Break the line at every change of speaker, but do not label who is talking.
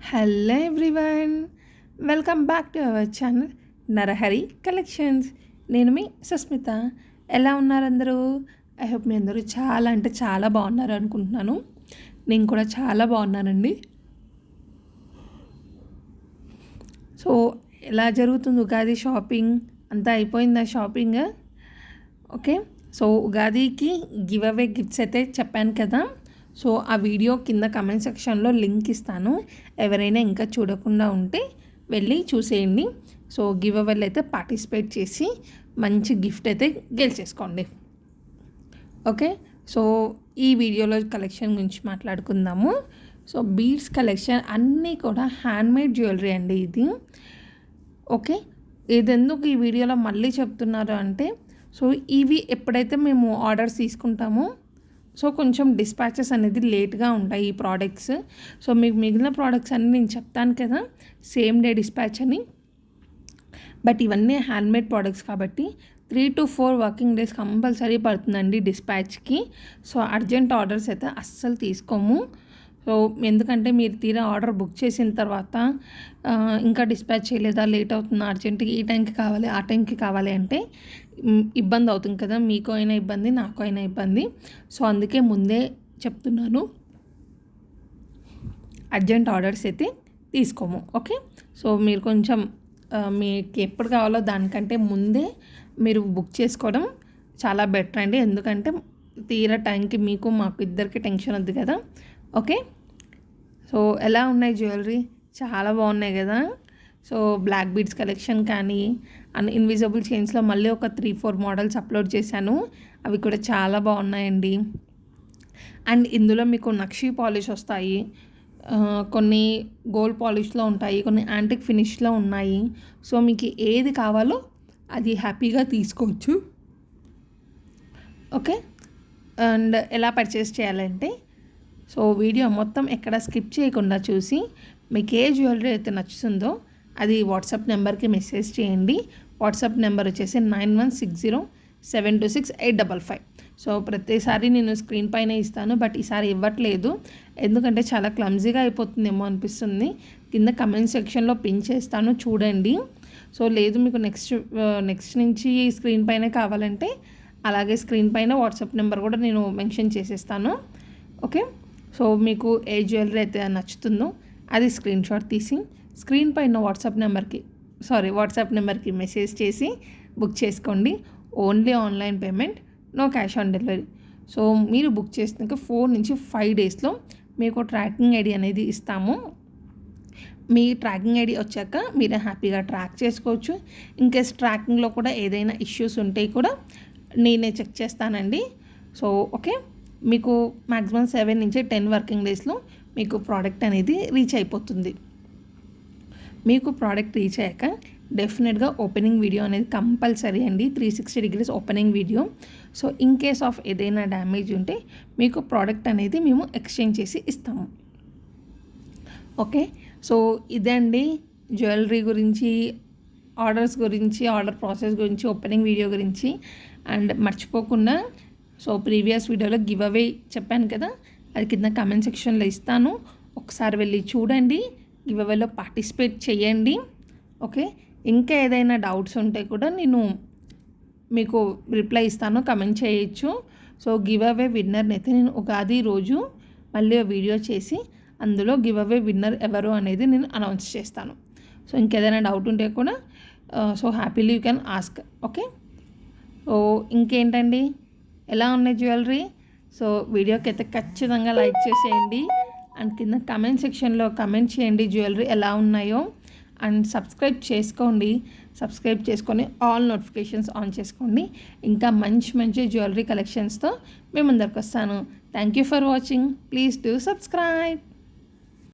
Hello everyone, welcome back to our channel Narahari collections. నేను మీ సుస్మిత. ఎలా ఉన్నారు అందరూ? ఐ హోప్ మీ అందరూ చాలా అంటే చాలా బాగున్నారు అనుకుంటున్నాను. నేను కూడా చాలా బాగున్నానండి. సో ఎలా జరుగుతుంది ఉగాది షాపింగ్? అంతా అయిపోయిందా షాపింగ్? ఓకే, సో ఉగాదికి గివ్ అవే గిఫ్ట్స్ అయితే చెప్పాను కదా. సో ఆ వీడియో కింద కమెంట్ సెక్షన్లో లింక్ ఇస్తాను. ఎవరైనా ఇంకా చూడకుండా ఉంటే వెళ్ళి చూసేయండి. సో గివ్ అవేలో అయితే పార్టిసిపేట్ చేసి మంచి గిఫ్ట్ అయితే గెలిచేసుకోండి. ఓకే, సో ఈ వీడియోలో కలెక్షన్ గురించి మాట్లాడుకుందాము. సో బీడ్స్ కలెక్షన్ అన్నీ కూడా హ్యాండ్మేడ్ జ్యువెలరీ అండి ఇది. ఓకే, ఇదెందుకు ఈ వీడియోలో మళ్ళీ చెప్తున్నారు అంటే, సో ఇవి ఎప్పుడైతే మేము ఆర్డర్స్ తీసుకుంటామో సో కొంచెం డిస్పాచెస్ అనేది లేట్గా ఉంటాయి ఈ ప్రోడక్ట్స్. సో మీకు మిగిలిన ప్రోడక్ట్స్ అన్నీ నేను చెప్తాను కదా సేమ్ డే డిస్పాచ్ అని. బట్ ఇవన్నీ హ్యాండ్మేడ్ ప్రోడక్ట్స్ కాబట్టి 3 to 4 వర్కింగ్ డేస్ కంపల్సరీ పడుతుందండి డిస్పాచ్కి. సో అర్జెంట్ ఆర్డర్స్ అయితే అస్సలు తీసుకోము. సో ఎందుకంటే మీరు తీరా ఆర్డర్ బుక్ చేసిన తర్వాత ఇంకా డిస్పాచ్ చేయలేదా, లేట్ అవుతుంది, అర్జెంట్గా ఈ టైంకి కావాలి ఆ టైంకి కావాలి అంటే ఇబ్బంది అవుతుంది కదా. మీకు అయినా ఇబ్బంది, నాకు అయినా ఇబ్బంది. సో అందుకే ముందే చెప్తున్నాను, అర్జెంట్ ఆర్డర్స్ అయితే తీసుకోము. ఓకే, సో మీరు కొంచెం మీకు ఎప్పుడు కావాలో దానికంటే ముందే మీరు బుక్ చేసుకోవడం చాలా బెటర్ అండి. ఎందుకంటే తీరా టైంకి మీకు మాకు ఇద్దరికి టెన్షన్ వద్దు కదా. ఓకే, సో ఎలా ఉన్నాయి జ్యువెలరీ? చాలా బాగున్నాయి కదా. సో బ్లాక్ బీడ్స్ కలెక్షన్ కానీ అండ్ ఇన్విజిబుల్ చైన్స్లో మళ్ళీ ఒక 3-4 మోడల్స్ అప్లోడ్ చేశాను. అవి కూడా చాలా బాగున్నాయండి. అండ్ ఇందులో మీకు నక్షీ పాలిష్ వస్తాయి, కొన్ని గోల్డ్ పాలిష్లో ఉంటాయి, కొన్ని యాంటిక్ ఫినిష్లో ఉన్నాయి. సో మీకు ఏది కావాలో అది హ్యాపీగా తీసుకోవచ్చు. ఓకే, అండ్ ఎలా పర్చేస్ చేయాలంటే, సో వీడియో మొత్తం ఎక్కడ స్కిప్ చేయకుండా చూసి మీకు ఏ జ్యువెలరీ అయితే నచ్చుతుందో అది వాట్సాప్ నెంబర్కి మెసేజ్ చేయండి. వాట్సాప్ నెంబర్ వచ్చేసి 9160726855. సో ప్రతిసారి నేను స్క్రీన్ పైన ఇస్తాను, బట్ ఈసారి ఇవ్వట్లేదు ఎందుకంటే చాలా క్లమ్జీగా అయిపోతుందేమో అనిపిస్తుంది. కింద కమెంట్ సెక్షన్లో పిన్ చేస్తాను, చూడండి. సో లేదు మీకు నెక్స్ట్ నుంచి స్క్రీన్ పైన కావాలంటే అలాగే స్క్రీన్ పైన వాట్సాప్ నెంబర్ కూడా నేను మెన్షన్ చేసేస్తాను. ఓకే, సో మీకు ఏ జ్యువెలరీ అయితే నచ్చుతుందో అది స్క్రీన్ షాట్ తీసి స్క్రీన్ పైన వాట్సాప్ నెంబర్కి మెసేజ్ చేసి బుక్ చేసుకోండి. Only online payment, no cash on delivery. So మీరు బుక్ చేసినాక 4 నుంచి 5 డేస్లో మీకు ట్రాకింగ్ ఐడి అనేది ఇస్తాము. మీ ట్రాకింగ్ ఐడి వచ్చాక మీరు హ్యాపీగా ట్రాక్ చేసుకోవచ్చు. ఇన్కేస్ ట్రాకింగ్లో కూడా ఏదైనా ఇష్యూస్ ఉంటే కూడా నేనే చెక్ చేస్తానండి. సో ఓకే, మీకు మ్యాక్సిమం 7 నుంచి 10 వర్కింగ్ డేస్లో మీకు ప్రోడక్ట్ అనేది రీచ్ అయిపోతుంది. మీకు ప్రోడక్ట్ రీచ్ అయ్యాక డెఫినెట్గా ఓపెనింగ్ వీడియో అనేది కంపల్సరీ అండి, 360 degrees opening video. So in case of ఏదైనా డ్యామేజ్ ఉంటే మీకు ప్రోడక్ట్ అనేది మేము ఎక్స్చేంజ్ చేసి ఇస్తాము. ఓకే, సో ఇదే అండి జ్యువెలరీ గురించి, ఆర్డర్స్ గురించి, ఆర్డర్ ప్రాసెస్ గురించి, ఓపెనింగ్ వీడియో గురించి. అండ్ మర్చిపోకుండా, సో ప్రీవియస్ వీడియోలో గివ్ అవే చెప్పాను కదా, అది కింద కమెంట్ సెక్షన్లో ఇస్తాను, ఒకసారి వెళ్ళి చూడండి, గివ్ అవేలో పార్టిసిపేట్ చేయండి. ఓకే, ఇంకా ఏదైనా డౌట్స్ ఉంటే కూడా నేను మీకు రిప్లై ఇస్తాను, కమెంట్ చేయొచ్చు. సో గివ్ అవే విన్నర్ని అయితే నేను ఉగాది రోజు మళ్ళీ వీడియో చేసి అందులో గివ్ అవే విన్నర్ ఎవరు అనేది నేను అనౌన్స్ చేస్తాను. సో ఇంకేదైనా డౌట్ ఉంటే కూడా so happily you can ask. Okay, so ఇంకేంటండి, ఎలా ఉన్నాయి జ్యువెలరీ? సో వీడియోకి అయితే ఖచ్చితంగా లైక్ చేసేయండి అండ్ కింద కమెంట్ సెక్షన్లో కమెంట్ చేయండి జ్యువెలరీ ఎలా ఉన్నాయో. అండ్ సబ్స్క్రైబ్ చేసుకొని ఆల్ నోటిఫికేషన్స్ ఆన్ చేసుకోండి. ఇంకా మంచి జ్యువెలరీ కలెక్షన్స్తో మేము ముందరికి వస్తాను. Thank you for watching. Please do subscribe.